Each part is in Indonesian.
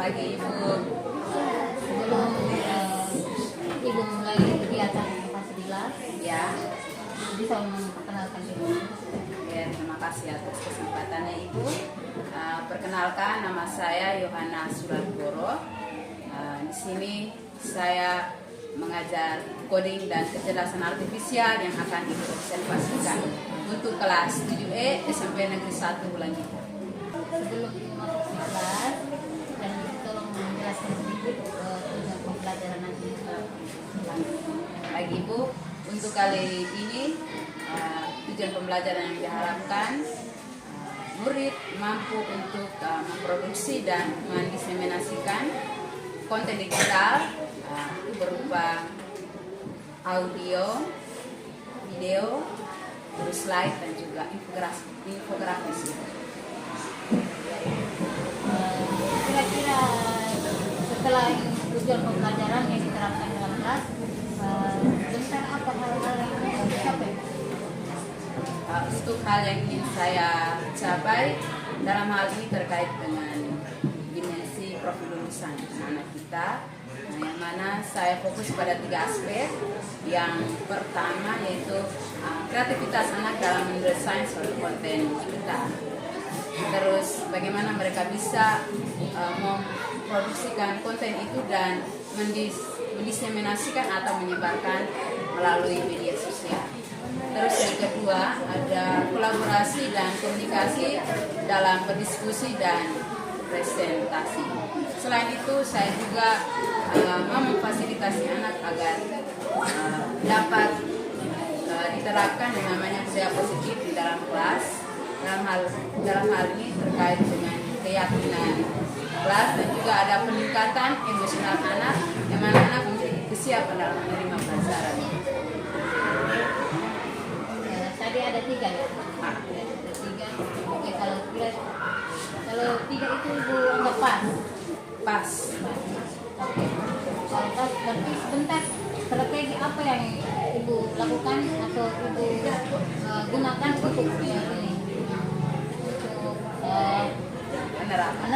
pagi Ibu. Sebelum Ibu mulai kegiatan Pancasila, Ya, bisa memperkenalkan diri. ya, terima kasih atas kesempatannya Ibu. Perkenalkan, nama saya Yohana Suratboro. Di sini saya mengajar coding dan kecerdasan artifisial yang akan Ibu observasikan untuk kelas 7E SMP Negeri 1 Bulan Ibu. Sebelum Ibu masuk ke kelas, dan tolong menjelaskan sedikit tujuan pembelajaran nanti. Baik Ibu, untuk kali ini tujuan pembelajaran yang diharapkan murid mampu untuk memproduksi dan mendiseminasikan konten digital itu berupa audio, video, terus slide dan juga infografis. Kira-kira setelah tujuan pembelajaran yang diterapkan dalam kelas, tentang apa hal-hal yang dicapai? Untuk hal yang ingin saya capai dalam hal ini terkait dengan dimensi profil lulusan anak kita, yang mana saya fokus pada 3 aspek. Yang pertama yaitu kreativitas anak dalam mendesain suatu konten digital. Terus bagaimana mereka bisa memproduksikan konten itu dan mendiseminasikan atau menyebarkan melalui media sosial. Terus yang kedua ada kolaborasi dan komunikasi dalam berdiskusi dan presentasi. Selain itu saya juga memfasilitasi anak agar dapat diterapkan yang namanya budaya positif di dalam kelas. Dalam hal ini terkait dengan keyakinan kelas dan juga ada peningkatan emosional anak yang mana anak memiliki kesiapan dalam menerima pelajaran. Tadi ada 3 ya? Ada 3. Oke, kalau 3 itu Ibu anggap pas? Pas. Oke. Kalau pas berarti sebentar, strategi apa yang Ibu lakukan atau Ibu gunakan untuk ini? Untuk menerapkan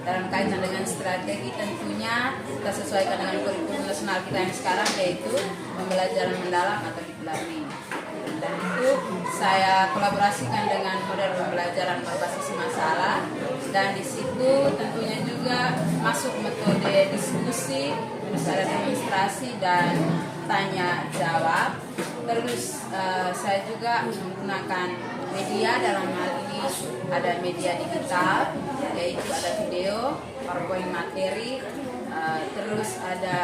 dalam kaitan dengan strategi tentunya kita sesuaikan dengan kurikulum nasional kita yang sekarang, yaitu pembelajaran mendalam atau deep learning. Dan itu saya kolaborasikan dengan model pembelajaran berbasis masalah, dan di situ tentunya juga masuk metode diskusi, terus ada demonstrasi dan tanya jawab. Terus saya juga menggunakan media, dalam hal ini ada media digital, yaitu ada video, PowerPoint materi, terus ada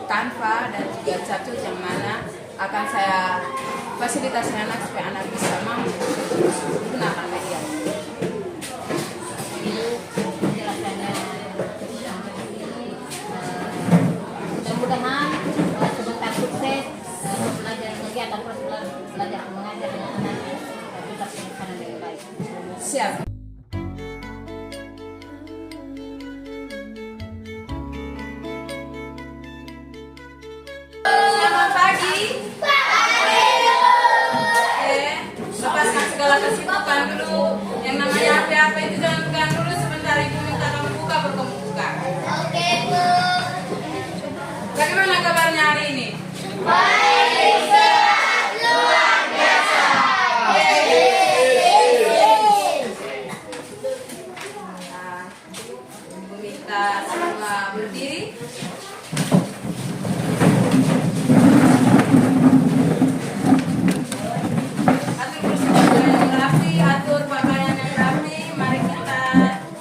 Canva dan juga Capcut yang mana akan saya fasilitasi anak supaya anak bisa mampu menggunakan media. Mudah-mudahan sebentar sukses pembelajaran lagi atau belajar mengajar dengan anak tetap terlaksana dengan baik. Siap. Selamat pagi. Oke, lepaskan segala kesibukan dulu. Yang namanya HP itu jangan pegang dulu, sebentar Ibu minta kamu buka baru kamu buka. Oke, Bu. Bagaimana kabarnya hari ini? Baik, sehat, luar biasa. Ibu minta semua berdiri. Atur kursi yang rapi, atur pakaian yang rapi. Mari kita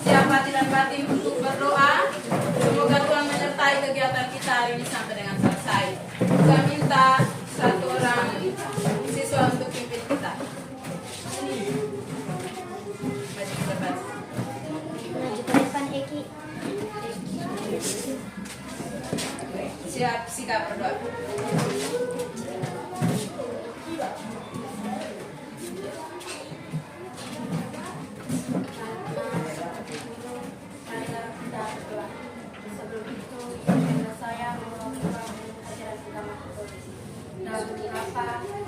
siap hati dan batin untuk berdoa. Semoga Tuhan menyertai kegiatan kita hari ini sampai dengan selesai. Kita minta satu orang siswa untuk pimpin kita. Maju ke depan. Maju ke depan, Eki. Siap, sikap berdoa. Sebelum itu, saya mau ajaran pertama.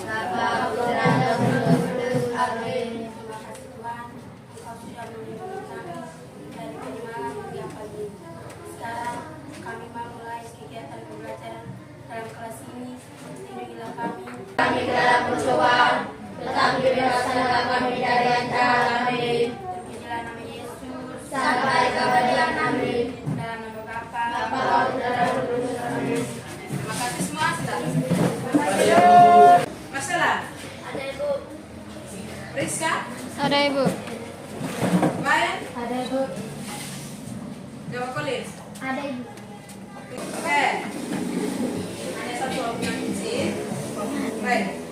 Bapa, Putra, dan Roh Kudus. Amin. Terima kasih Tuhan, Engkau sudah melindungi kami Ada Ibu. Baik, Ada Ibu. jawab polis. Ada Ibu. Oke. Hanya satu waktu yang kecil. Baik.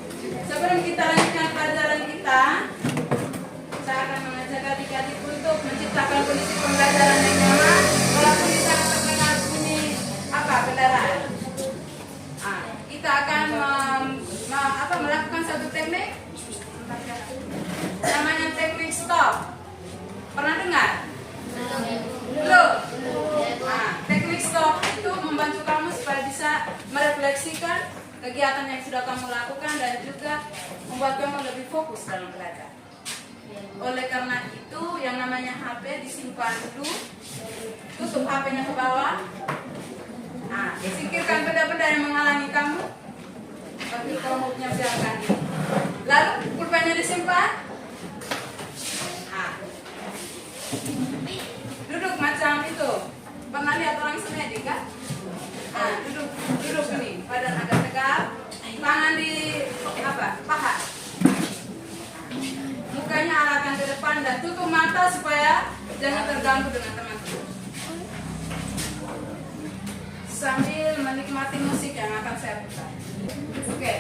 Sebelum kita lanjutkan pelajaran kita, saya akan mengajak adik-adik untuk menciptakan kondisi pembelajaran yang nyaman walaupun di sana terdengar bunyi kendaraan. Kita akan melakukan satu teknik namanya teknik stop. Pernah dengar? Belum? Teknik stop itu membantu kamu supaya bisa merefleksikan kegiatan yang sudah kamu lakukan dan juga membuat kamu lebih fokus dalam belajar. Oleh karena itu, yang namanya HP disimpan dulu, tutup HP-nya ke bawah. Singkirkan benda-benda yang menghalangi kamu. Seperti komutnya biarkan. Lalu pulpennya disimpan. Duduk macam itu. Pernah lihat orang semedi kan? Duduk ini, badan agak tegak, tangan di paha. Mukanya arahkan ke depan dan tutup mata supaya jangan terganggu dengan teman-teman. Sambil menikmati musik yang akan saya putar. Oke.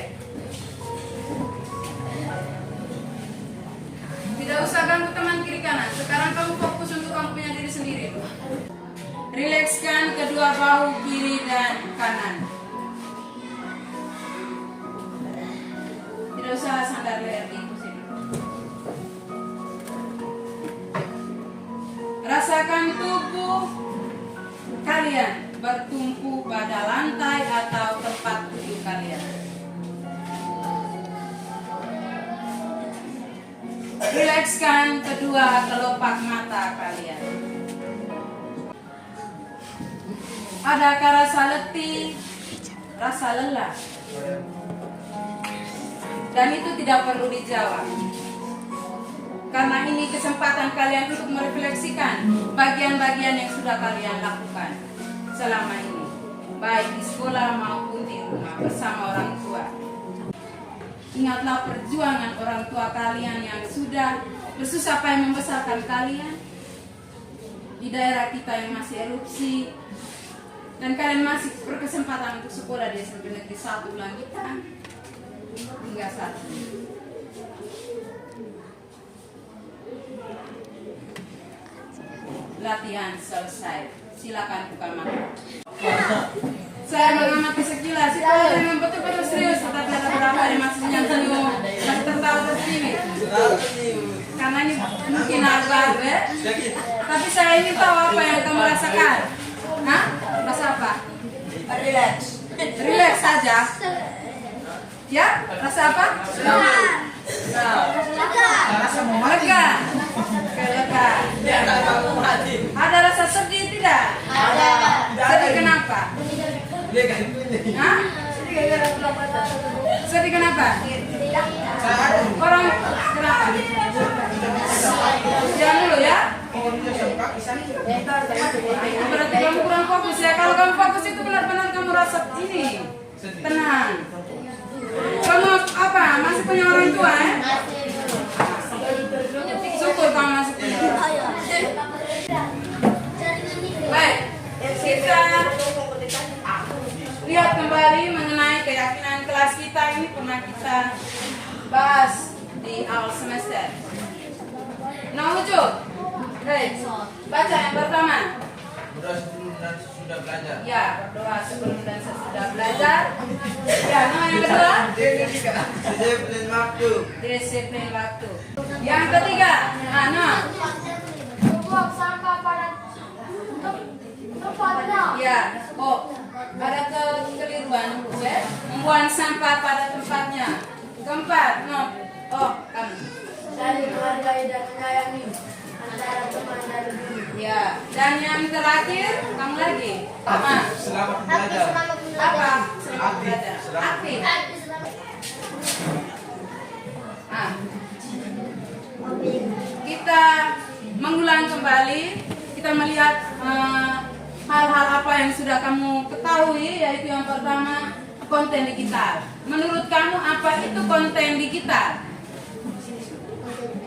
Tidak usah ganggu teman kiri kanan. Sekarang kamu fokus untuk kamu punya diri sendiri. Rilekskan kedua bahu kiri dan kanan. Tidak usah sandar leher di kursi. Rasakan tubuh kalian bertumpu pada lantai atau tempat duduk kalian. Rilekskan kedua kelopak mata kalian. Adakah rasa letih, rasa lelah? Dan itu tidak perlu dijawab. Karena ini kesempatan kalian untuk merefleksikan bagian-bagian yang sudah kalian lakukan selama ini, baik di sekolah maupun di rumah bersama orang tua. Ingatlah perjuangan orang tua kalian yang sudah bersusah payah membesarkan kalian di daerah kita yang masih erupsi, dan kalian masih berkesempatan untuk sekolah di SMP Negeri 1 lanjutan hingga saat ini. Latihan selesai. Silakan buka mata. Saya mengamati sekilas, itu ada yang betul-betul serius, tetapi ada beberapa yang masih senyum, masih tertawa tersenyum. Karena ini mungkin baru ya. Tapi saya ingin tahu apa yang kamu rasakan. Rasa apa? Relax. Relax saja. Ya, rasa apa? Lega. Lega. Ada rasa sedih tidak? Ada. Sedih kenapa? Sedih kenapa? Orang kenapa? Jangan dulu ya. Berarti kamu kurang fokus ya. Kalau kamu fokus itu benar-benar kamu rasa ini tenang. Kamu masih punya orang tua ya? Syukur kamu masih punya. Baik, kita lihat kembali mengenai keyakinan kelas kita. Ini pernah kita bahas di awal semester. Wujud. Baik, baca yang pertama. Berdoa sebelum dan sesudah belajar. Ya, berdoa sebelum dan sesudah belajar. Ya, yang kedua. Disiplin waktu. Disiplin waktu. Yang ketiga. Membuang sampah pada tempatnya. Ya, ada kekeliruan ya. Membuang sampah pada tempatnya. Keempat, kamu. Saling menghargai dan menyayangi antara teman dan guru. Ya, dan yang terakhir, kamu lagi. Selamat belajar. Apa? Selamat belajar. Aktif. Kita mengulang kembali. Kita melihat hal-hal apa yang sudah kamu ketahui, yaitu yang pertama konten digital. Menurut kamu apa itu konten digital?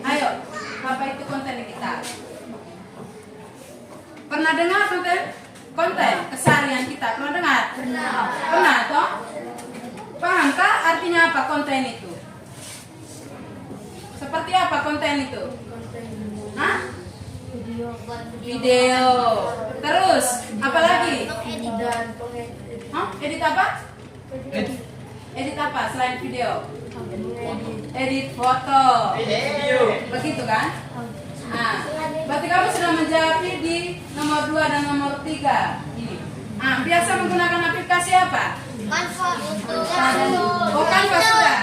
Ayo. apa itu konten digital? Pernah dengar konten keseharian kita? Pernah dengar? Pernah toh? Pahamkah artinya apa konten itu? Seperti apa konten itu? Hah? Video. Terus apa lagi? Dan pengedit. Hah? Edit apa? Edit apa selain video? Edit foto. Begitu kan? Nah, berarti kamu sudah menjawab di nomor 2 dan nomor 3 ini. Ah, biasa menggunakan aplikasi apa? Oh, Canva sudah.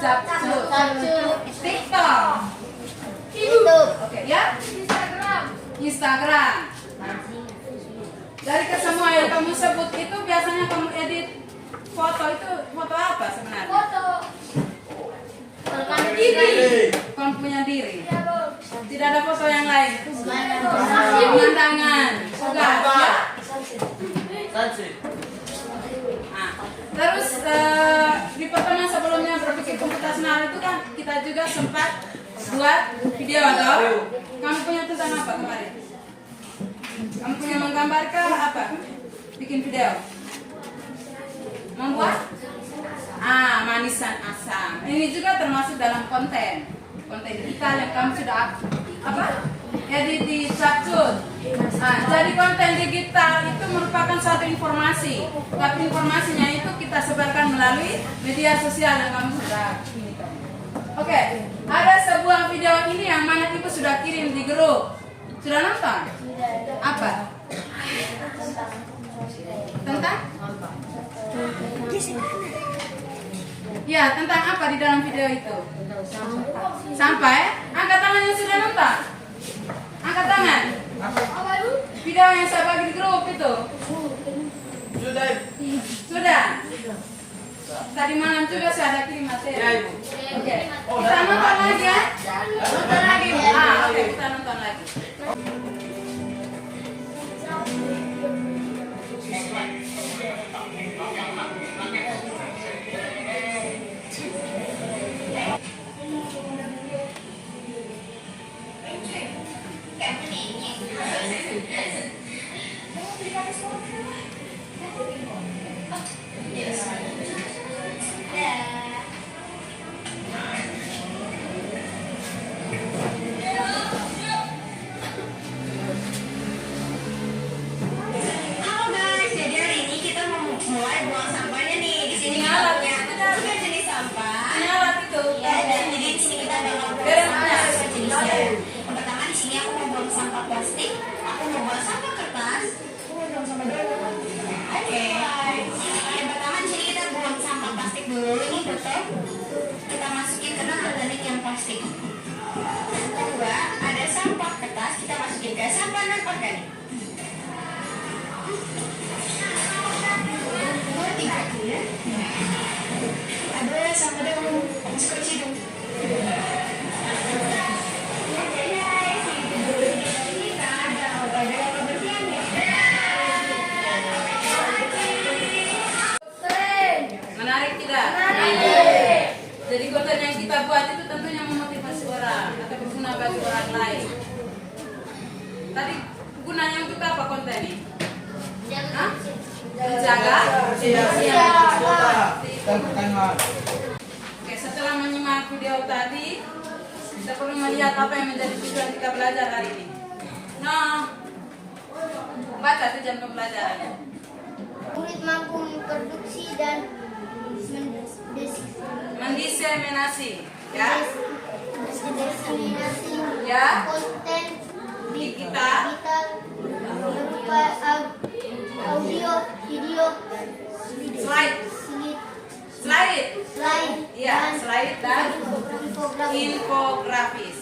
Capcut. TikTok. Oke, ya. Instagram. Dari kesemua yang kamu sebut itu biasanya kamu edit foto itu foto apa sebenarnya? Kamu punya diri. Tidak ada foto yang lain. Pemandangan. Tugas ya. Nah, terus di pertemuan sebelumnya berpikir komputasional itu kan kita juga sempat buat video atau kamu punya tentang apa kemarin? Kamu punya menggambarkan apa? Bikin video? Membuat? Manisan asam. Ini juga termasuk dalam konten digital yang kamu sudah edit di Capcut. Jadi konten digital itu merupakan suatu informasi, tapi informasinya itu kita sebarkan melalui media sosial yang kamu sudah ini. Oke, ada sebuah video ini yang mana ibu sudah kirim di grup. Sudah nonton? Apa? Tentang? Ya, tentang apa di dalam video itu? Sampai? Angkat tangan yang sudah nonton. Angkat tangan. Video yang saya bagi di grup itu. Sudah. Tadi malam juga saya ada kirim materi. Oke. Kita nonton lagi ya? Nonton lagi. Oke, kita nonton lagi. Kita masukin ke dalam organik yang plastik. Kedua, ada sampah kertas, kita masukin ke sampah non organik. Tiga. Ada sampah daun, masuk ke hidung. Menarik tidak? Jadi konten yang kita buat itu tentunya memotivasi orang atau berguna bagi orang lain. Tadi gunanya untuk apa konten ini? Hah? Menjaga Oke, setelah menyimak video tadi, kita perlu melihat apa yang menjadi tujuan kita belajar hari ini. Baca tujuan pembelajarannya. Murid mampu memproduksi dan mendiseminasi, ya, mendiseminasi ya, konten digital, berupa audio, video, slide, ya, slide dan infografis.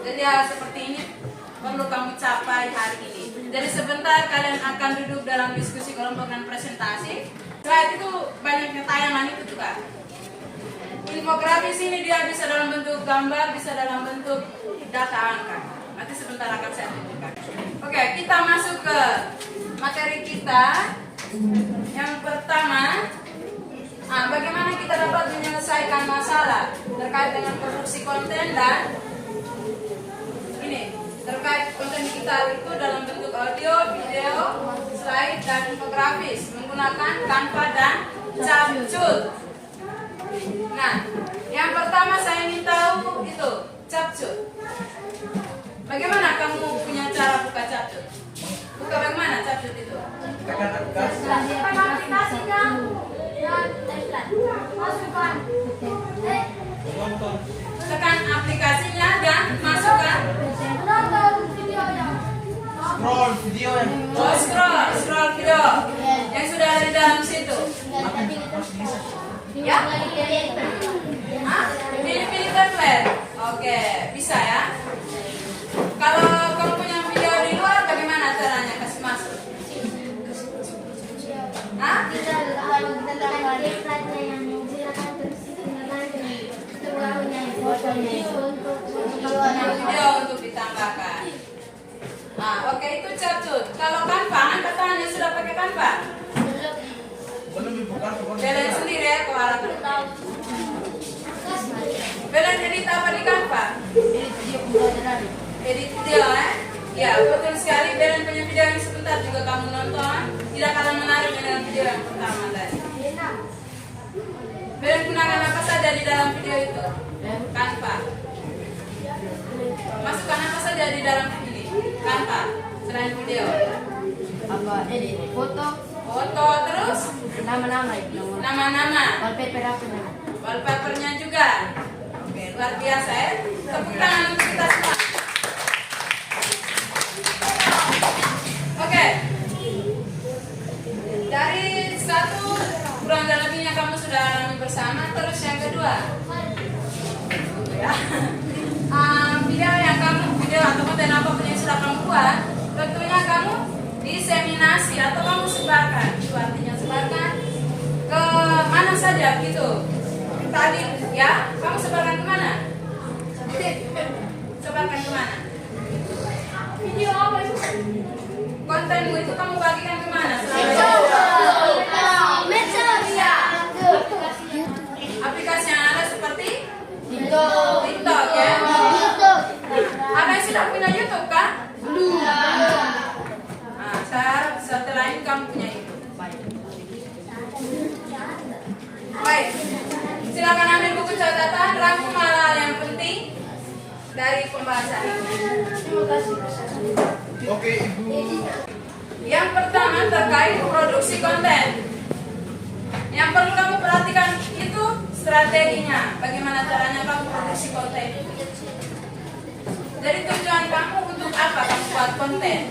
Jadi hal seperti ini perlu kamu capai hari ini. Jadi sebentar kalian akan duduk dalam diskusi kelompok dan presentasi. Slide itu banyaknya tayangan itu juga. Infografis ini dia bisa dalam bentuk gambar, bisa dalam bentuk data angka. Nanti sebentar akan saya tunjukkan. Oke, kita masuk ke materi kita. Yang pertama, bagaimana kita dapat menyelesaikan masalah terkait dengan produksi konten dan digital itu dalam bentuk audio, video, slide, dan infografis menggunakan Canva dan Capcut. Nah, yang pertama saya ingin tahu itu Capcut. Bagaimana kamu punya cara buka Capcut? Buka bagaimana Capcut itu? Tekan aplikasi. aplikasinya dan masukkan Tekan aplikasinya dan masukkan. menonton videonya. Scroll video yang Oh, scroll video yang sudah ada di dalam situ. Ya? Hah? Pilih-pilih template. Oke, bisa ya. Kalau kamu punya video di luar, bagaimana caranya kasih masuk? Hah? Video untuk ditambahkan. Nah, oke, itu Capcut. Kalau Canva, angkat tangan yang sudah pakai Canva. belum dibuka. Belain sendiri ya, kau arahkan. Belain edit apa di Canva? Edit video ya, betul sekali. Belain punya video yang sebentar juga kamu nonton, tidak kalah menarik dengan video yang pertama tadi. Belain gunakan apa saja di dalam video itu? Canva. Masukkan apa saja di dalam ini? Canva, selain video. Apa edit foto, Foto terus, nama-nama itu. nama-nama. Wallpaper apa nama? Wallpapernya juga. Oke, luar biasa ya. Tepuk tangan untuk kita semua. Oke. Dari satu kurang dan lebihnya kamu sudah alami bersama. Terus yang kedua, ya. Video atau konten apapun yang sudah kamu buat, tentunya kamu diseminasi atau kamu sebarkan. Itu artinya sebarkan ke mana saja gitu. Tadi ya, kamu sebarkan ke mana? Sebarkan ke mana? Video apa itu? Kontenmu itu kamu bagikan ke mana? Aplikasi yang ada seperti TikTok ya. Ada yang sudah punya YouTube kan? Nah, setelah ini kamu punya YouTube. Baik, silakan ambil buku catatan, rangkum hal-hal yang penting dari pembahasan ini. Oke, Ibu. Yang pertama terkait produksi konten. Yang perlu kamu perhatikan itu strateginya. Bagaimana caranya kamu produksi konten. Jadi tujuan kamu untuk apa kamu buat konten?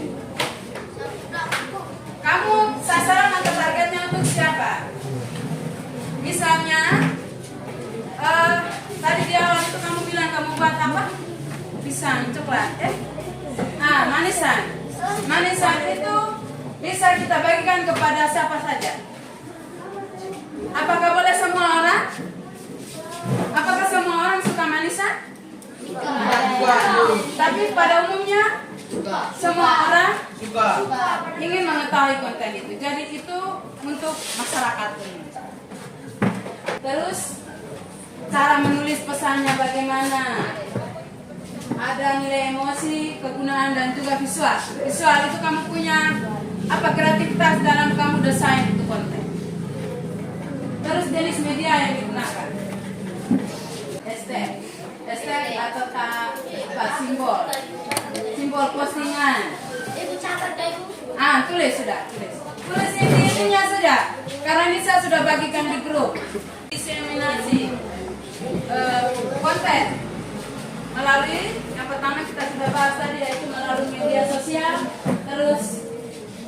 Kamu sasaran atau targetnya untuk siapa? Misalnya, tadi di awal itu kamu bilang kamu buat apa? Pisang, coklat, manisan. Manisan itu bisa kita bagikan kepada siapa saja. Apakah boleh semua orang? Apakah semua orang suka manisan? Tapi pada umumnya semua orang Suka. ingin mengetahui konten itu. Jadi itu untuk masyarakat umum. Terus cara menulis pesannya bagaimana? Ada nilai emosi, kegunaan dan juga visual. Visual itu kamu punya apa kreativitas dalam kamu desain itu konten. Terus jenis media yang digunakan. Hashtag atau apa simbol. Simbol postingan. Tulis sudah, tulis. Tulis intinya saja. Karena ini saya sudah bagikan di grup. Diseminasi konten melalui yang pertama kita sudah bahas tadi yaitu melalui media sosial. Terus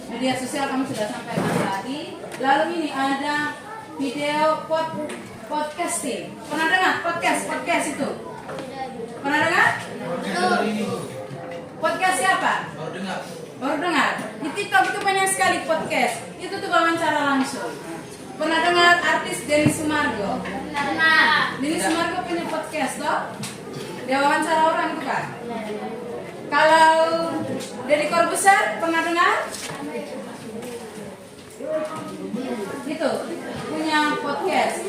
media sosial kamu sudah sampaikan tadi. Lalu ini ada video podcasting. Pernah dengar podcast itu? Pernah dengar? Podcast siapa? Baru dengar. Di TikTok itu banyak sekali podcast. Itu tuh wawancara langsung. Pernah dengar artis Denny Sumargo? Pernah. Denny Sumargo punya podcast toh? Dia wawancara orang itu kan? Kalau Deddy Corbuzier pernah dengar? Gitu, punya podcast.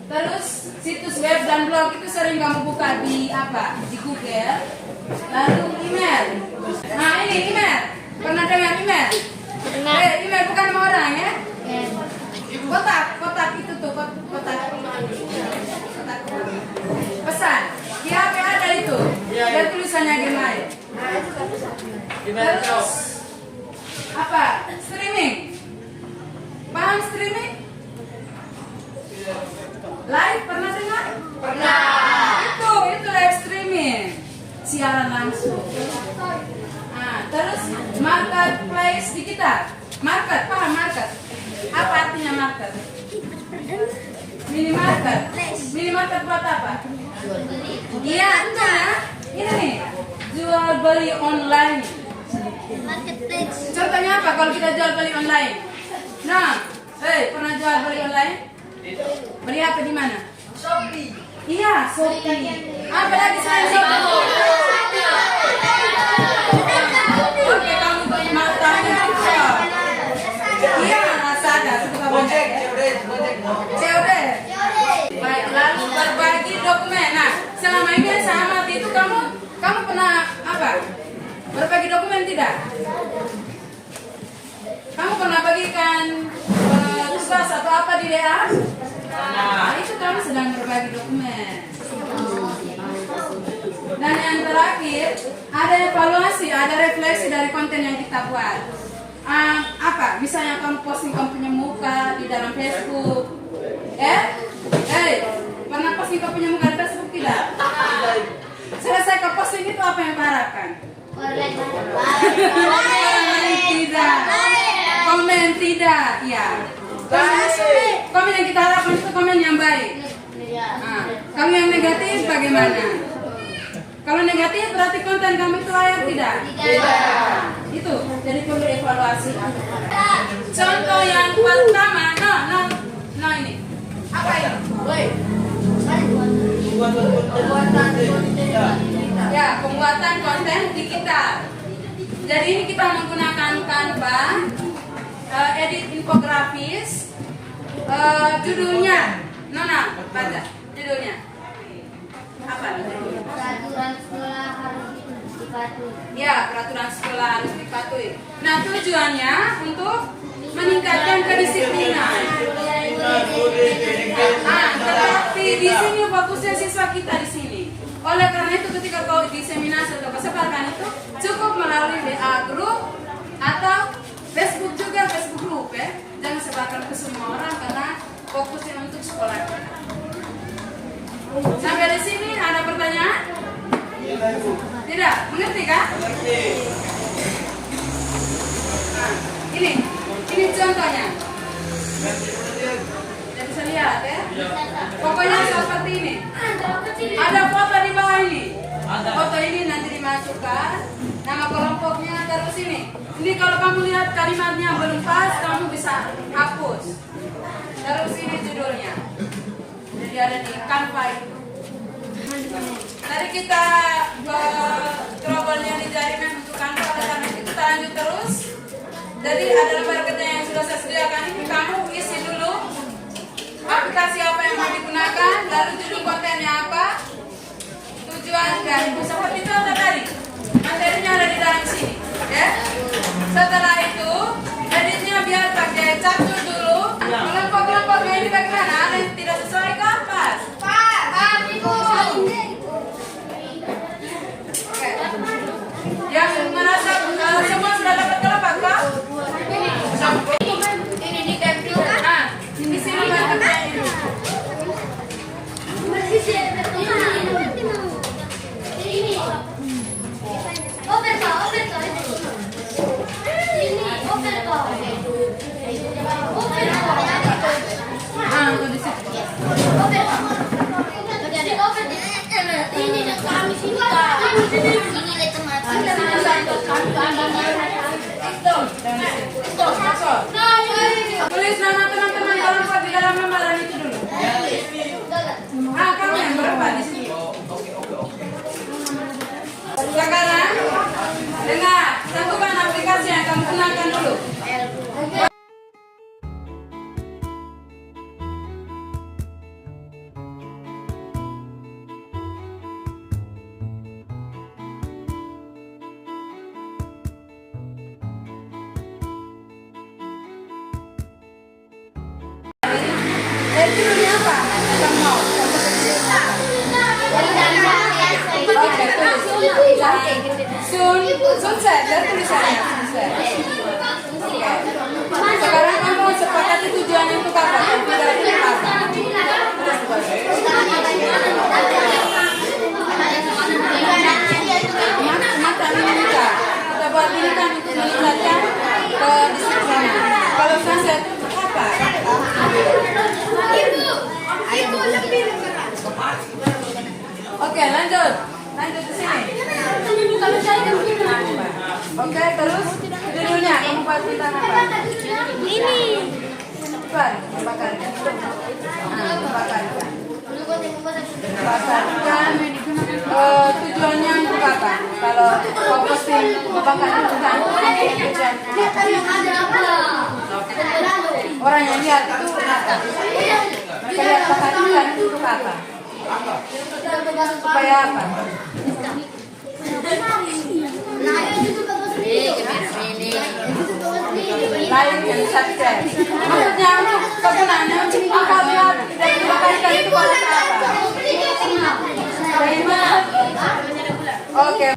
Terus situs web dan blog itu sering kamu buka di apa? Di Google. Lalu email. Nah ini Ini email. Pernah dengar email? Email bukan nama orang ya? Kotak itu tuh, kotak. Pesan. Di HP ada itu. Dan tulisannya Gmail. Terus apa? Streaming. Paham streaming? Live pernah dengar? Pernah. Itu live streaming. Siaran langsung. Nah, terus marketplace digital. Market, paham market? Apa artinya market? Minimarket. Minimarket buat apa? Iya, enggak. Ini nih, jual beli online. Marketplace. Contohnya apa kalau kita jual beli online? Nah, pernah jual beli online? Beli apa di mana? Shopee. Iya, Shopee. Apa lagi selain Shopee? Oke, kamu matanya bisa. Iya, sadar. Gojek, COD. Baik, lalu berbagi dokumen. Nah, selama ini saya amati itu kamu pernah apa? Berbagi dokumen tidak? Kamu pernah bagikan tugas atau apa di DA? Nah, itu kamu sedang berbagi dokumen. Dan yang terakhir, ada evaluasi, ada refleksi dari konten yang kita buat. Apa? Misalnya kamu posting kamu punya muka di dalam Facebook. Pernah posting kamu punya muka di Facebook tidak? Selesai kau posting itu apa yang kau harapkan? Tidak. Komen tidak, ya. Komen yang kita harapkan itu komen yang baik. Kalau yang negatif bagaimana? Kalau negatif berarti konten kamu itu layak tidak? Tidak. Itu jadi perlu evaluasi. Contoh yang pertama, no ini. Apa ini? Ya, pembuatan konten digital. Jadi ini kita menggunakan Canva, edit infografis, judulnya, Nona, baca judulnya. Apa judulnya? Peraturan sekolah harus dipatuhi. Ya, peraturan sekolah harus dipatuhi. Nah, tujuannya untuk meningkatkan kedisiplinan. Tetapi di sini fokusnya siswa kita di sini. Oleh karena itu ketika kau diseminasi atau kau sebarkan itu cukup melalui WA group atau Facebook juga, Facebook group ya. Jangan sebarkan ke semua orang karena fokusnya untuk sekolah. Sampai di sini ada pertanyaan? Tidak, mengerti kan? Nah, ini contohnya. Tidak bisa lihat ya? Pokoknya seperti ini. Ada foto di bawah ini. Foto ini nanti dimasukkan nama kelompoknya terus ini. Ini kalau kamu lihat kalimatnya belum pas, kamu bisa hapus. Terus ini judulnya. Jadi ada di Canva itu. Tadi kita trouble-nya di jaringan untuk Canva, karena itu kita lanjut terus. Jadi ada lembar kerja yang sudah saya sediakan ini, kamu isi dulu aplikasi apa yang mau digunakan, lalu judul kontennya apa, tujuan dan seperti itu tadi. Materinya ada di dalam sini, ya. Setelah itu editnya biar pakai catur dulu. Kelompok-kelompoknya ini bagaimana? Ada yang tidak sesuai kan? Pas. Oke. Yang merasa semua sudah dapat kelompok kah? Ini di dapil kan? Nah, di sini bagiannya ini. Untuk di situ. Tulis nama teman-teman kelompok di dalam lembaran itu dulu. Kamu yang berapa di sini? Sekarang dengar, tentukan aplikasi yang kamu gunakan dulu. judulnya apa? Kamu mau? Oke, sunset, dan tulisannya sunset. Oke. Sekarang kamu sepakati tujuan untuk apa? Tidak untuk apa? Mata menikah. Kita buat ini kan untuk meningkatkan kedisiplinan. Kalau sunset itu apa? Oke, lanjut ke sini. Oke, terus judulnya kamu buat tentang apa? Ini. Bakarkan. Bakarkan. Tujuannya untuk apa? Kalau kau posting membakar tentang tujuan orang yang lihat itu apa? Mereka lihat bakarkan itu untuk apa? Supaya apa? Lain yang subscribe. Maksudnya untuk kegunaannya untuk apa lihat dan dibakarkan itu kalau apa? Oke.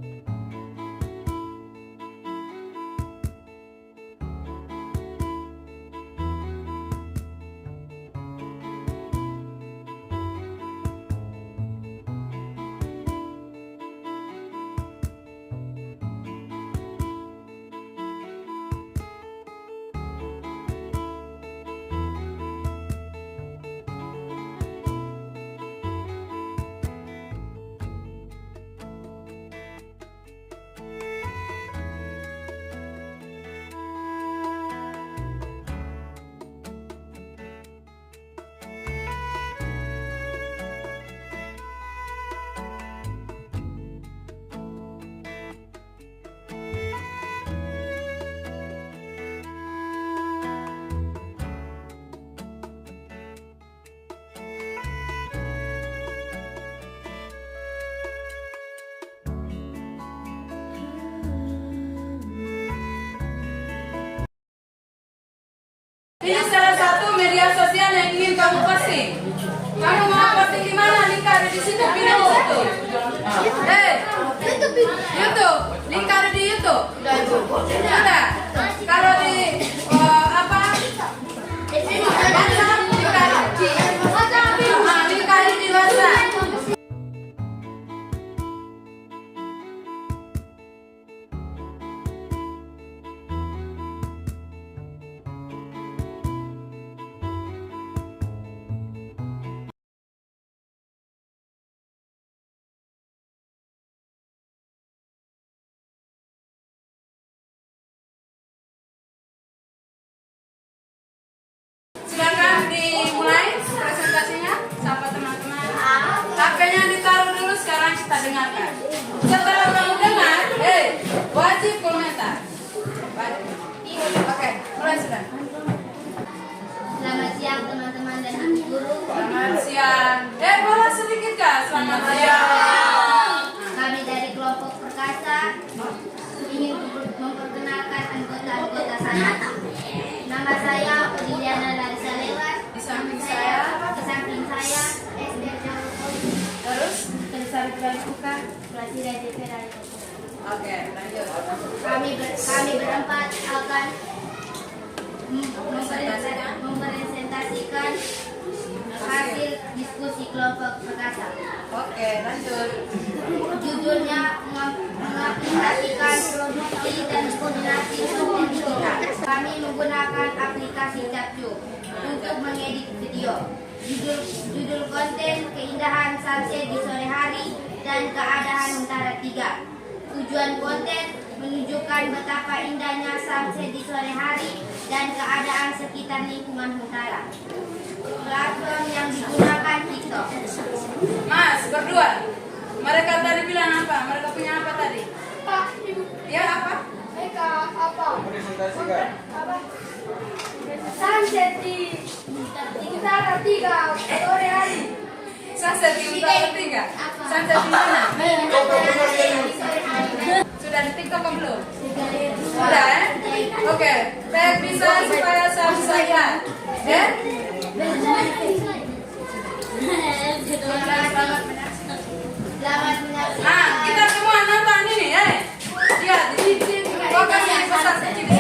Ini salah satu media sosial yang ingin kamu posting. Kamu mau posting di mana? Link ada di situ, pilih di situ. YouTube. Link ada di YouTube. Sudah. Kalau di apa? WhatsApp, link ada di WhatsApp. Silakan dimulai presentasinya, sahabat teman-teman. HP-nya ditaruh dulu, sekarang kita dengarkan. Setelah kamu dengar, wajib komentar. Oke, mulai sudah. Selamat siang teman-teman dan adik guru. Selamat siang. Boleh sedikit kak? Selamat siang. Kami dari kelompok Perkasa ingin memperkenalkan anggota-anggota saya. Nama saya Odiliana Larissa Lewat. Di samping saya. Esther Joko. Terus? Tersari Pramuka. Pelajar DP dari Oke, lanjut. Kami berempat akan mempresentasikan hasil diskusi kelompok Perkasa. Oke, lanjut. Judulnya mengaplikasikan produksi dan koordinasi konten digital. Kami menggunakan aplikasi Capcu untuk mengedit video. Judul konten keindahan sunset di sore hari dan keadaan Huntara 3. Tujuan konten menunjukkan betapa indahnya sunset di sore hari dan keadaan sekitar lingkungan Huntara. Platform yang digunakan TikTok. Mas, berdua. Mereka tadi bilang apa? Mereka punya apa tadi? Pak, Ibu. Ya, apa? Mereka apa? Presentasikan. Apa? Sunset di Utara 3 sore hari. Sunset di Utara 3? Sunset di mana? Sudah di TikTok apa belum? Sudah, Oke. Tag bisa supaya saya bisa lihat. Selamat menyaksikan. Nah, kita semua nonton ini ya. Lihat, fokus yang besar kecil.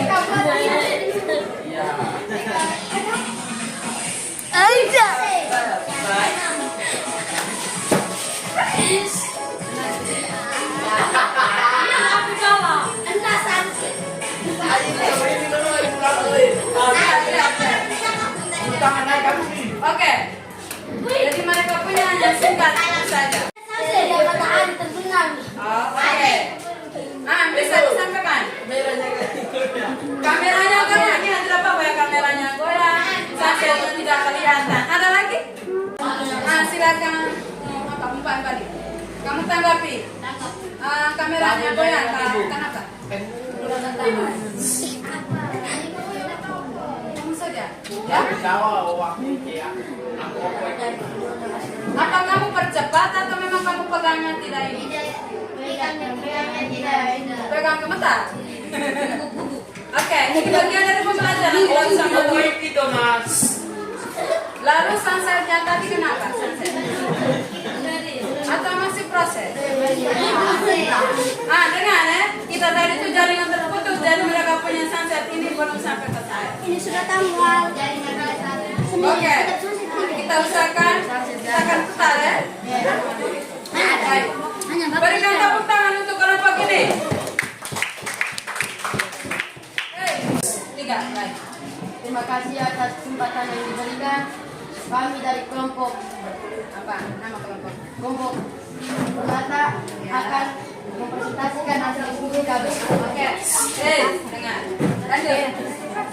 Oke. Jadi mereka punya hanya singkat saja. Oke. Bisa disampaikan. Kameranya goyang, ini tidak apa-apa ya kameranya goyang. Sunsetnya tidak kelihatan. Ada lagi? Silakan. Empat kali. Kamu tanggapi. Kameranya goyang. Kenapa? Kamu saja. Ya? Atau kamu percepat atau memang kamu pegangnya tidak ini? Pegang gemetar. Oke, ini bagian dari pembelajaran. Gitu mas. Lalu sunsetnya tadi kenapa? Sunset? Atau masih proses? Dengar ya, kita tadi itu jaringan terputus, jadi mereka punya sunset ini belum sampai ke saya. Ini sudah tanggal. Oke, kita usahakan putar ya. Baik. Berikan tepuk tangan untuk kelompok ini. Tiga, baik. Terima kasih atas kesempatan yang diberikan. Kami dari kelompok Apa nama kelompok? Mata akan mempresentasikan hasil studi kami. Oke, dengar. Lanjut.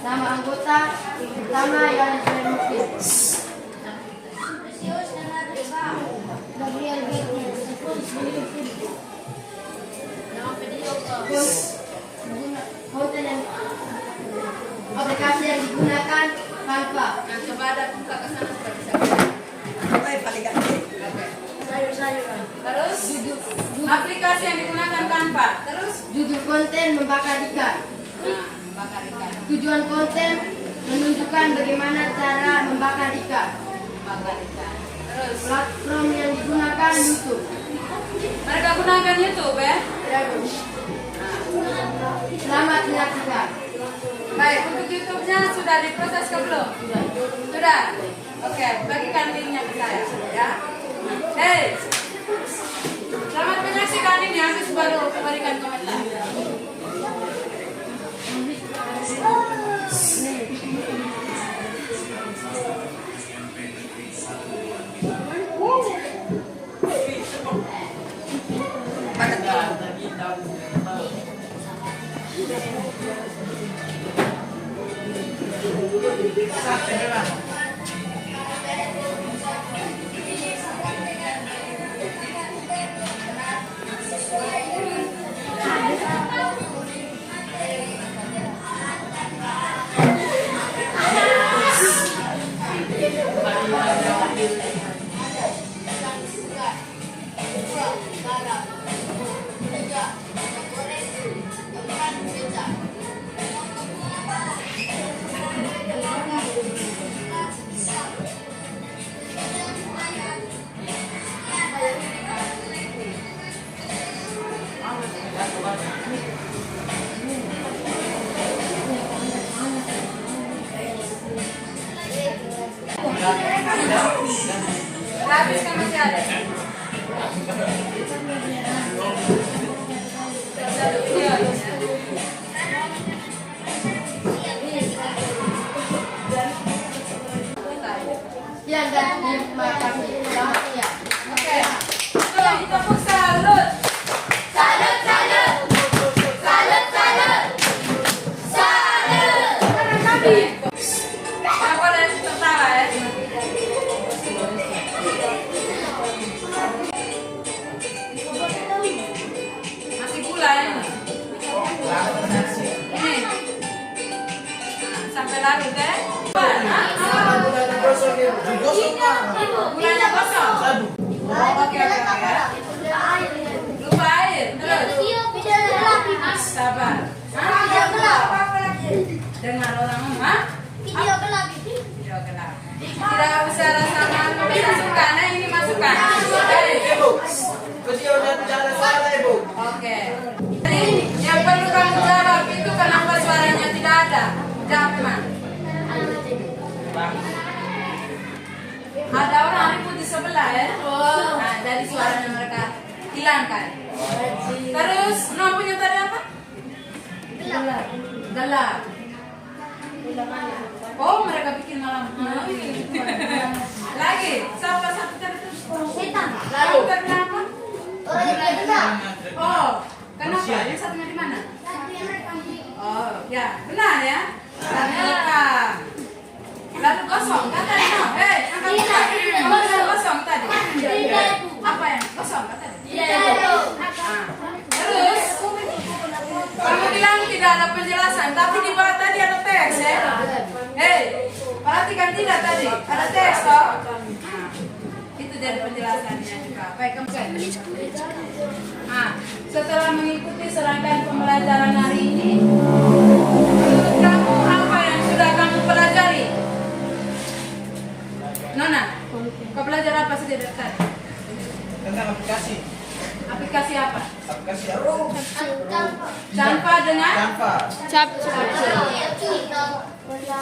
Nama anggota pertama yang mungkin. Konten yang aplikasi yang digunakan Canva. Yang coba ada buka ke sana supaya bisa. Terus aplikasi yang digunakan Canva. Terus Judul konten membakar ikan. bakar ikan. Tujuan konten menunjukkan bagaimana cara membakar ikan. Bakar ikan. Terus Platform yang digunakan YouTube. mereka gunakan YouTube ya. Selamat menyaksikan. Baik, untuk YouTube-nya sudah diproses ke belum? Sudah. Oke, bagikan linknya ke saya ya. Selamat menyaksikan ini, habis baru berikan komentar. Habis kan masih ada. Sekian dan terima kasih. Selamat siang. Oke. Tolong ditepuk salut. Salut, salut. Salut, salut. Salut. Nggak boleh tertawa ya. Masih gula ya. Ini. Sampai larut ya. Gulanya kosong. Oke ya. Lupa air. Terus. Sabar. Dengar orang ngomong. Video gelap. Video gelap. Tidak usah rasa malu. Bisa suka. Nah ini masuk bukan? Ibu, videonya tidak ada suara Ibu. Oke. Jadi yang perlu kamu jawab itu kenapa suaranya tidak ada? Jawab memang. Ada orang ribut di sebelah ya. Nah, dari suaranya mereka hilangkan. Terus nomornya tadi apa? Gelap. Oh, mereka bikin malam. Lagi, siapa satu tadi itu? Lalu kenapa? Oh, kenapa? Yang satunya di mana? Oh, ya, benar ya. Mereka. Lalu kosong kan tadi? Kosong tadi. Apa yang kosong kan tadi? Terus kamu bilang tidak ada penjelasan, tapi di bawah tadi ada teks ya. Perhatikan tidak tadi ada teks toh. Itu jadi penjelasannya juga. Baik, kamu setelah mengikuti serangkaian pembelajaran hari ini, menurut kamu apa yang sudah kamu pelajari? Nona, kau belajar apa sih dari tadi? Tentang aplikasi. Aplikasi apa? Aplikasi Arum. Canva dengan Canva.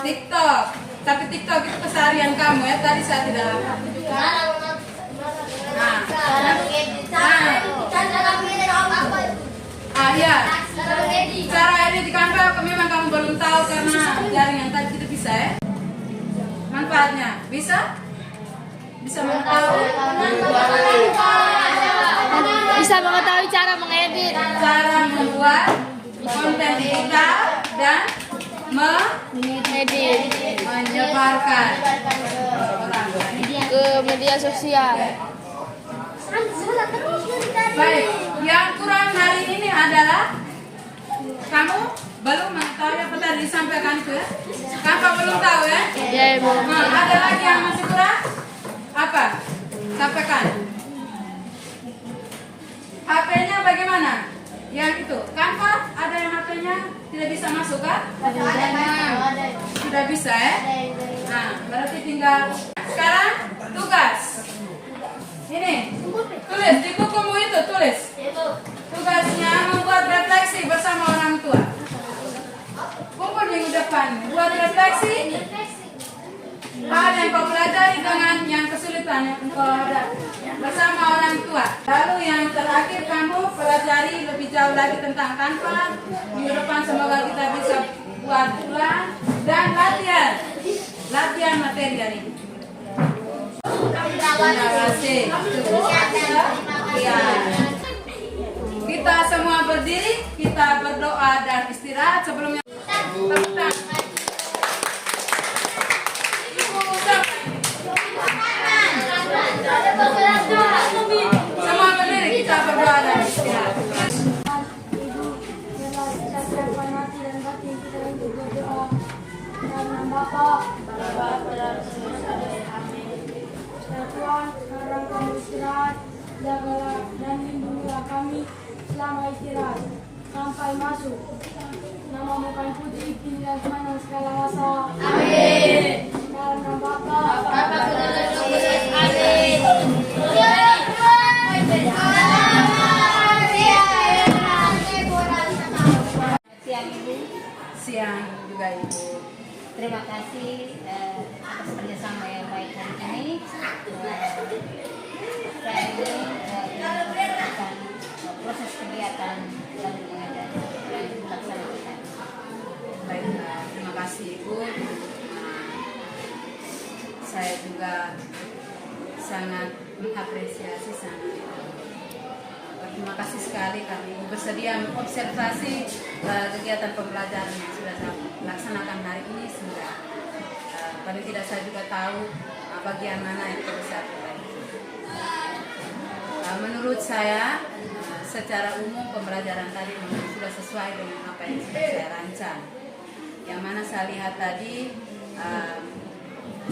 TikTok. Tapi TikTok itu keseharian kamu ya. Tadi saya tidak tunjukkan. Ya. Cara edit di Canva memang kamu belum tahu karena jaringan tadi tidak bisa ya. Manfaatnya bisa? Bisa mengetahui. Bisa mengetahui cara mengedit, Cara membuat konten digital dan mengedit menyebarkan ke media sosial. Baik, yang kurang hari ini adalah kamu belum mengetahui apa tadi disampaikan itu ya? Kamu belum tahu ya? Ya, Ibu. Ada lagi yang masih kurang? Apa? Sampaikan. HP-nya bagaimana? Yang itu, Canva ada yang HP-nya tidak bisa masuk kan? Sudah bisa ya? Nah, berarti tinggal sekarang tugas. Ini, tulis di bukumu itu, tulis. Tugasnya membuat refleksi bersama orang tua. Kumpul minggu depan, buat refleksi. Hal yang kau pelajari dengan yang kesulitan yang kau hadapi bersama orang tua. Lalu yang terakhir kamu pelajari lebih jauh lagi tentang Canva. Minggu depan semoga kita bisa buat ulang dan latihan materi hari ini. Terima kasih. Ya. Kita semua berdiri, kita berdoa dan istirahat sebelumnya. Semua berdiri, kita berdoa dan istirahat. Ibu, biarlah kita siapkan hati dan batin kita untuk berdoa. Karena Bapa, ya Tuhan, sekarang kami istirahat, jagalah dan lindungilah kami selama istirahat sampai masuk. Namamu kami puji, kini dan sepanjang segala masa. Amin. Karena Bapa, Amin. Siang Ibu. Siang juga Ibu. Terima kasih atas kerjasama yang baik hari ini. Saya ini melakukan proses kegiatan belajar mengajar yang dilaksanakan. Baik, terima kasih Ibu. Saya juga sangat mengapresiasi terima kasih sekali kami bersedia mengobservasi kegiatan pembelajaran yang sudah saya laksanakan hari ini sehingga paling tidak saya juga tahu bagian mana yang perlu saya perbaiki. Menurut saya secara umum pembelajaran tadi memang sudah sesuai dengan apa yang sudah saya rancang. Yang mana saya lihat tadi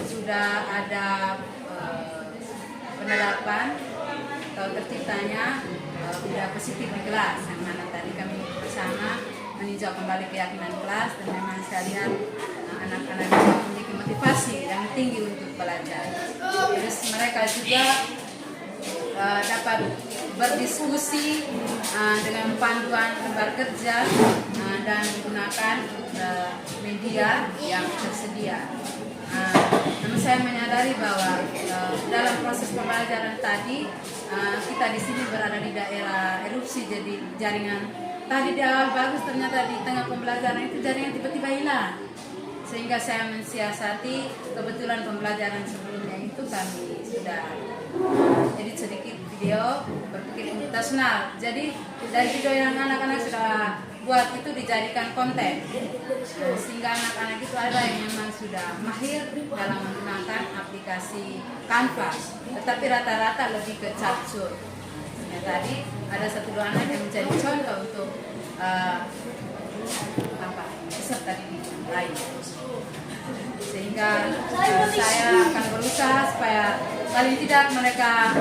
sudah ada penerapan atau terciptanya budaya positif di kelas, yang mana tadi kami bersama meninjau kembali keyakinan kelas dan memang saya lihat anak-anak memiliki motivasi yang tinggi untuk belajar. Terus mereka juga dapat berdiskusi dengan panduan lembar kerja dan menggunakan media yang tersedia. Namun saya menyadari bahwa dalam proses pembelajaran tadi kita di sini berada di daerah erupsi, jadi jaringan tadi di awal bagus, ternyata di tengah pembelajaran itu jaringan tiba-tiba hilang. Sehingga saya mensiasati, kebetulan pembelajaran sebelumnya itu kami sudah edit sedikit video berpikir internasional. Jadi dari video yang anak-anak sudah buat itu dijadikan konten, sehingga anak-anak itu ada yang memang sudah mahir dalam menggunakan aplikasi Canva, tetapi rata-rata lebih ke capture. Ya, tadi ada 1-2 anak yang menjadi contoh untuk peserta didik lain. Sehingga saya akan berusaha supaya paling tidak mereka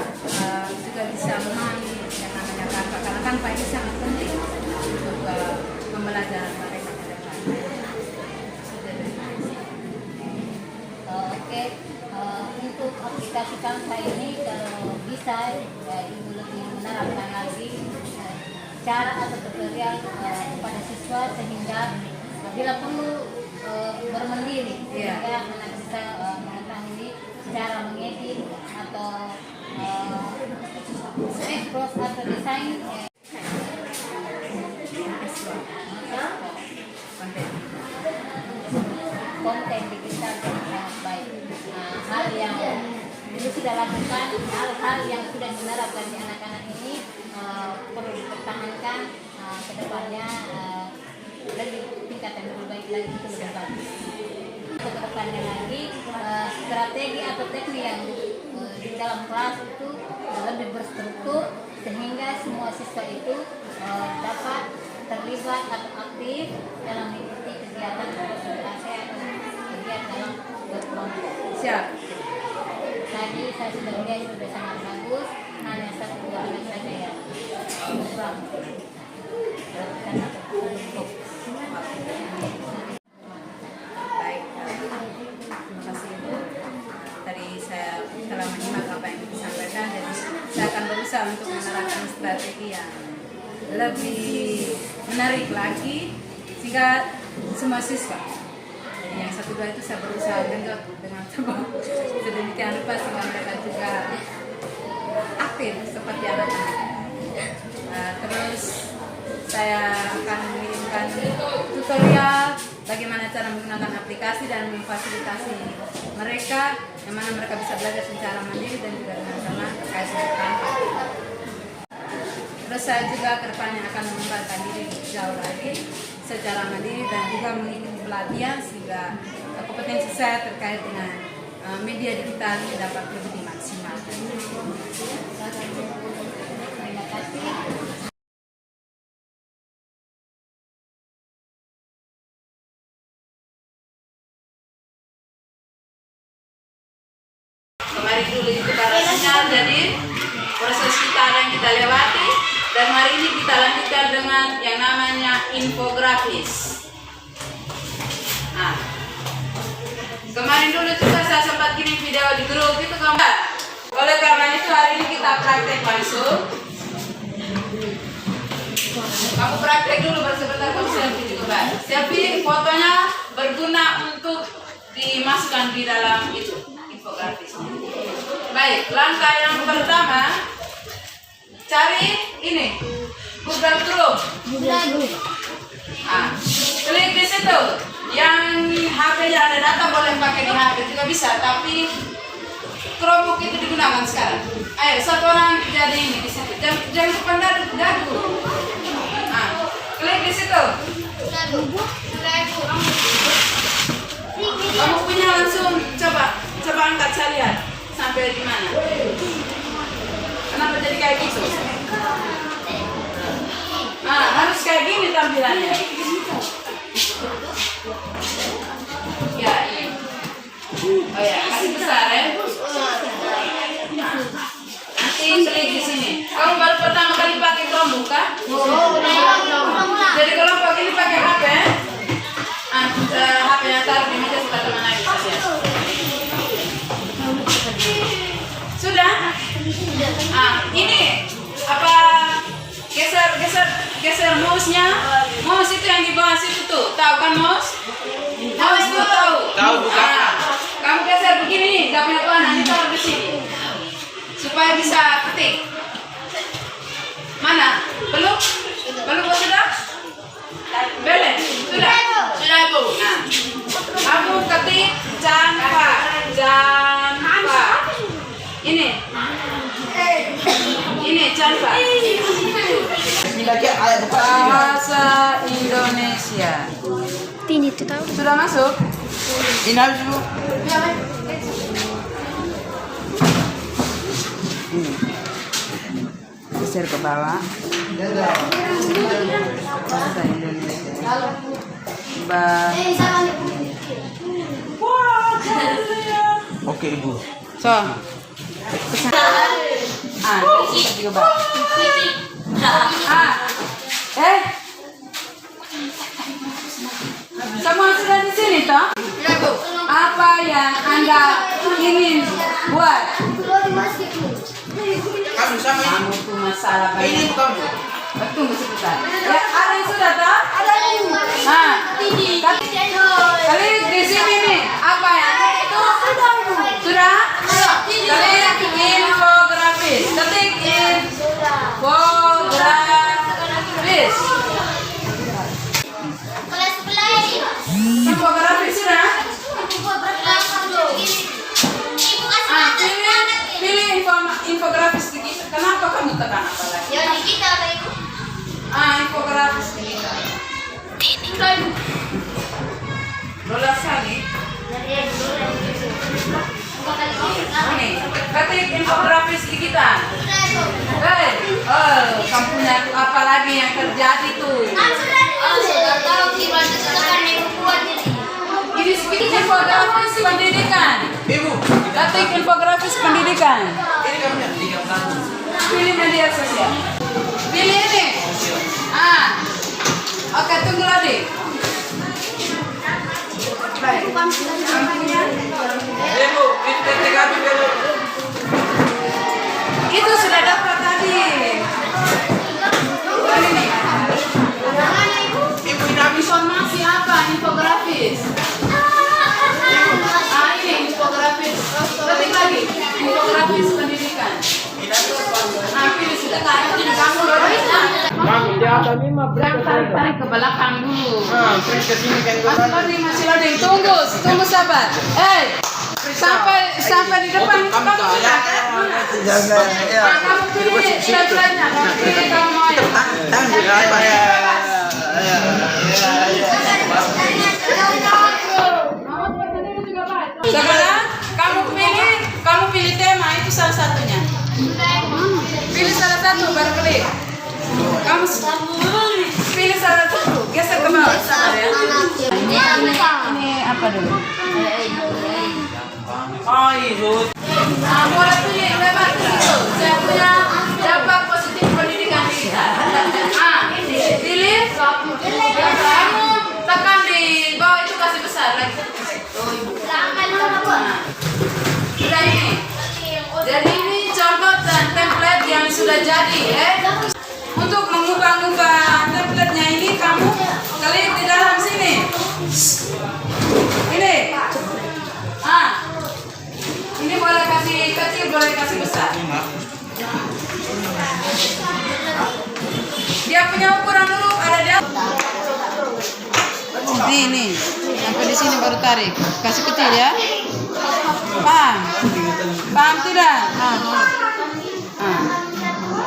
juga bisa memahami yang namanya Canva, karena Canva ini sangat penting untuk pembelajaran mereka ke depan. Oke, untuk aplikasi Canva ini kalau bisa Ibu lebih menerapkan lagi cara atau tutorial kepada siswa, sehingga bila perlu bermandiri, sehingga anak bisa mengetahui cara mengedit atau expose atau desain konten digital yang sangat baik. Hal yang dulu sudah lakukan, hal-hal yang sudah diterapkan di anak-anak ini perlu dipertahankan ke depannya, lebih tingkatan lebih baik lagi, itu lebih bagus. Untuk ke depannya lagi, strategi atau teknik yang di dalam kelas itu lebih berstruktur, sehingga semua siswa itu dapat terlibat atau aktif dalam mengikuti kegiatan presentasi atau kegiatan dalam berkelompok. Siap. Tadi saya sudah lihat sudah sangat bagus, hanya 1-2 anak saja yang kurang. Baik, terima kasih Ibu. Tadi saya telah menyimak apa yang disampaikan, jadi saya akan berusaha untuk menerapkan strategi yang lebih menarik lagi sehingga semua siswa, jadi yang 1-2 itu saya berusaha genjot dengan coba sedemikian rupa sehingga mereka juga aktif seperti anak-anak. Terus saya akan mengirimkan tutorial bagaimana cara menggunakan aplikasi dan memfasilitasi mereka, yang mana mereka bisa belajar secara mandiri dan juga dengan teman terkait dengan Canva. Terus saya juga kedepannya akan mengembangkan diri jauh lagi secara mandiri dan juga mengikuti pelatihan sehingga kompetensi saya terkait dengan media digital ini dapat lebih dimaksimalkan. Terima kasih. Kemarin dulu itu karena sinyal, jadi proses kita yang kita lewati, dan hari ini kita lanjutkan dengan yang namanya infografis. Nah, kemarin dulu juga saya sempat kirim video di grup itu gambar. Oleh karena itu hari ini kita praktek langsung. Kamu praktek dulu sebentar, kamu selfie juga. Selfie fotonya berguna untuk dimasukkan di dalam itu infografisnya. Baik, langkah yang pertama cari ini Google Chrome. Klik di situ. Yang HP-nya ada data boleh pakai di HP juga bisa, tapi Chromebook itu digunakan sekarang. Ayo, satu orang jadi ini di situ. Jangan sepandar dadu. Klik di situ. Kamu punya langsung coba angkat, saya lihat sampai di mana. Kenapa jadi kayak gitu? Harus kayak gini tampilannya. Ya, ini. Oh ya, kasih besar ya. Nanti klik di sini. Kamu baru pertama kali pakai Chromebook kan? Jadi kalau pakai ini pakai HP, HP-nya taruh di meja supaya teman lain bisa lihat. Sudah? Ini apa? Geser mouse-nya. Mouse itu yang di bawah situ tuh. Tahu kan mouse? Mouse itu tahu. Tahu, bukan? Kamu geser begini, gak punya tuan, nanti taruh di sini. Supaya bisa ketik. Mana? Belum? Belum sudah? Belum? Sudah? Sudah, Bu. Nah, kamu ketik Canva. Ini Canva. Bahasa Indonesia. Sudah masuk? Ini habis dulu. Geser ke bawah. Bahasa Indonesia. Oke, Ibu. So. Juga bawah. Semua sudah di sini toh? Apa yang Anda ingin buat? Kamu sama ini. Kamu tuh masalah Ini banyak. kamu. Tunggu sebentar. Ya, ada yang sudah toh? Kali di sini nih, apa ya? Itu sudah? Ketik infografis. Ketik infografis. Infografis sudah? Pilih infografis digital. Kenapa kamu tekan apa lagi? Infografis digital. Lolos kali. Ini, ketik infografis digital. Kamu punya apa lagi yang terjadi tuh? Ini infografis pendidikan. Ibu. Ketik infografis pendidikan. Ini kamu yang 3 Pilih media sosial. Pilih ini. Oke, tunggu lagi. Baik. Kamunya? Ibu, ini ketik kami dulu. Itu sudah dapat tadi. Ini nih. Ibu ini habis. Informasi apa? Infografis. Ini infografis. Ketik lagi. Infografis pendidikan. Pilih sudah kamu Kamu dia akan 5 tarik ke belakang dulu. Terus ke sini kan Masih loading. Tunggu sabar. Sampai di depan itu kamu sudah. Kamu pilih slide-nya. Kamu pilih kamu mau ya. Sekarang kamu pilih tema itu salah satunya. Pilih salah satu baru klik. Kamu pilih salah satu, geser ke bawah sabar ya. Ini apa dulu? Oh, Ibu. Mulai pilih lebar gitu. Saya punya dampak positif pendidikan digital. Pilih. Kamu tekan di bawah itu kasih besar lagi. Sudah ini. Jadi ini contoh dan template yang sudah jadi ya. Untuk mengubah-ubah template-nya ini kamu klik di dalam sini. Ini. Ini boleh kasih kecil, boleh kasih besar. Dia punya ukuran dulu ada dia. Ini sampai di sini baru tarik. Kasih kecil ya. Paham tidak?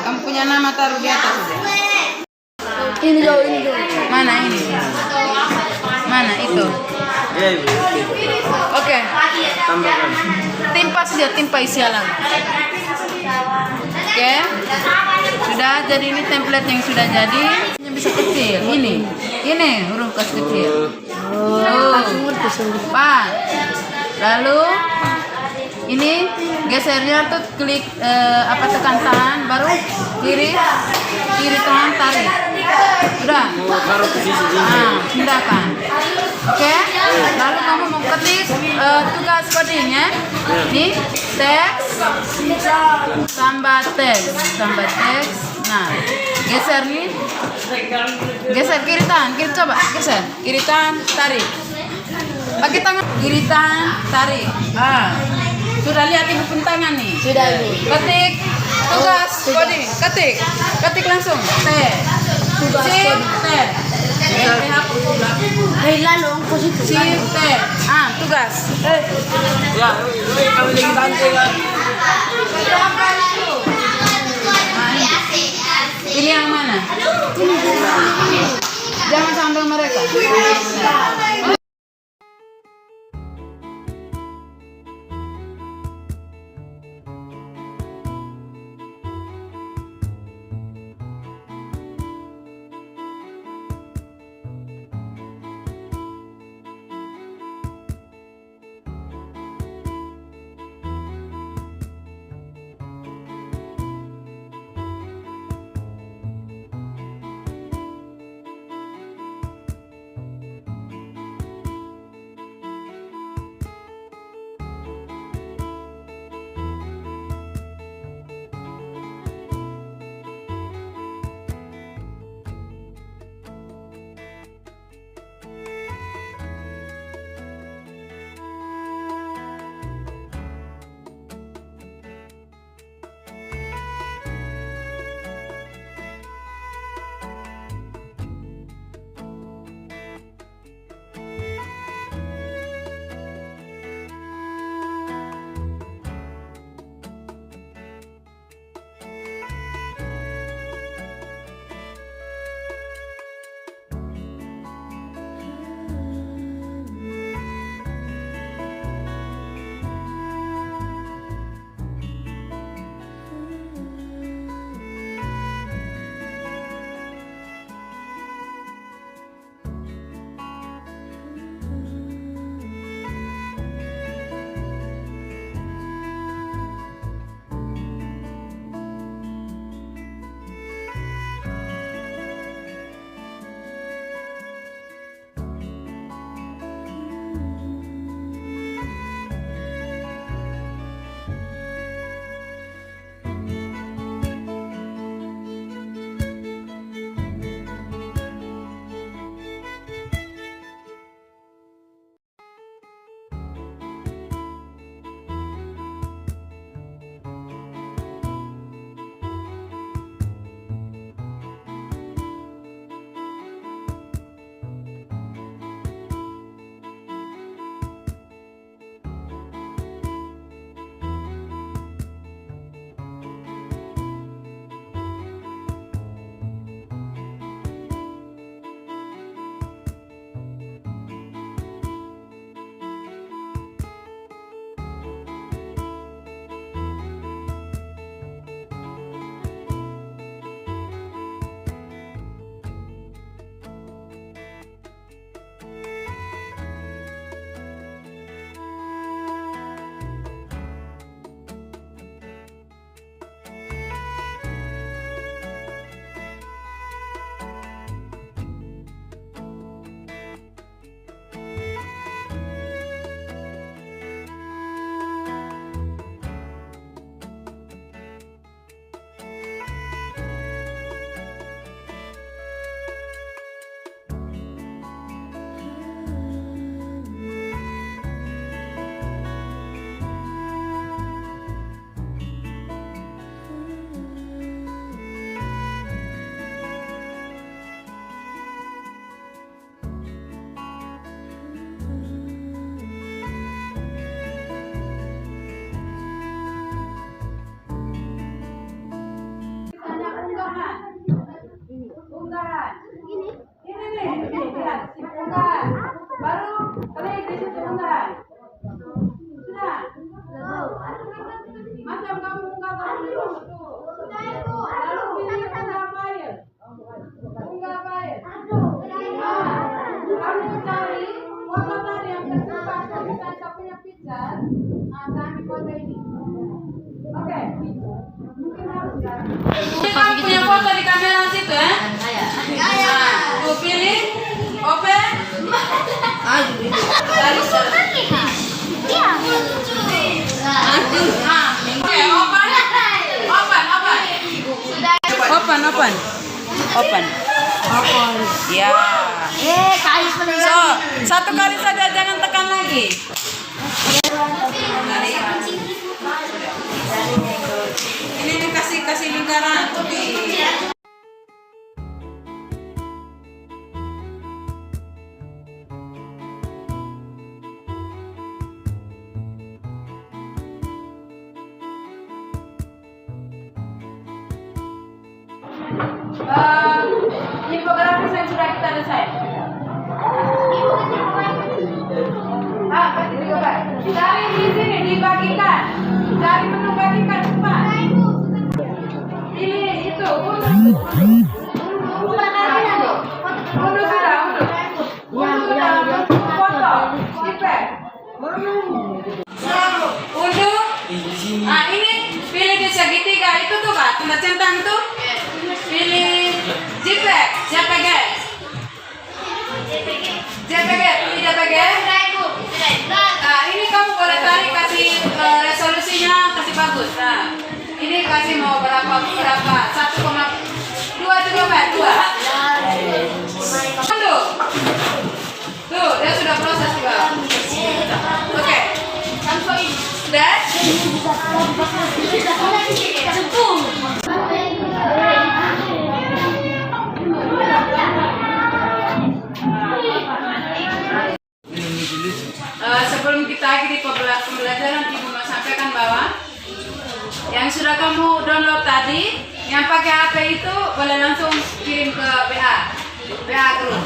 Kamu punya nama taruh di atas saja. Ini dulu. Mana ini? Mana itu? Ya, Ibu. Oke. Tambahkan. Timpa isi alam. Oke. Sudah jadi ini template yang sudah jadi. Yang bisa kecil. Ini huruf kecil. Pak. Lalu ini gesernya tuh klik tekan tangan baru kiri tangan tarik. Sudah. Taruh ke sisi sini. Pindahkan. Oke. Lalu kamu mau ketik tugas codingnya. Nih, teks tambah teks. Nah, geser nih. Geser kiri tangan, kiri coba geser. Kiri tangan, tarik. Pakai tangan kiri tangan, tarik. Sudah lihat ibu pun tangan nih. Sudah Ibu. Ketik tugas coding, ketik langsung. T. Tugas C, coding. T. Lalu positif. C, T. Tugas. Ya, kami lagi santai kan. Pilih yang mana? Jangan sambil mereka. Punya foto di kamera situ ya? Tuh pilih, open. Open. Ya. So, satu kali saja, jangan tekan lagi. Ini dikasih lingkaran topi. Infografis yang sudah kita desain. Cari di sini, dibagikan. Cari menu bagikan cepat. Ini itu unduh sudah, foto, ipek. Unduh. Ah ini pilih di segitiga itu tuh kak, tanda centang tuh. Pilih JPEG, JPG. Pilih JPG. Nah, ini kamu boleh tarik kasih resolusinya kasih bagus. Nah, ini kasih mau berapa? 1,2 juga Pak, 2. Tuh, dia sudah proses juga. Oke. Sudah? Sebelum kita akhiri pembelajaran, Ibu mau sampaikan bahwa yang sudah kamu download tadi, yang pakai HP itu boleh langsung kirim ke WA group.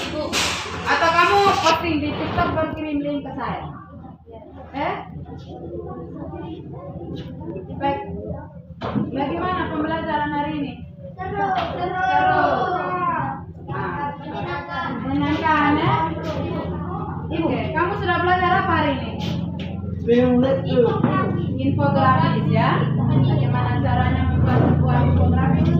Ibu, atau kamu posting di TikTok baru kirim link ke saya. Baik. Bagaimana pembelajaran hari ini? Seru. Menyenangkan ya? Oke, kamu sudah belajar apa hari ini? Infografis ya. Bagaimana caranya membuat sebuah infografis?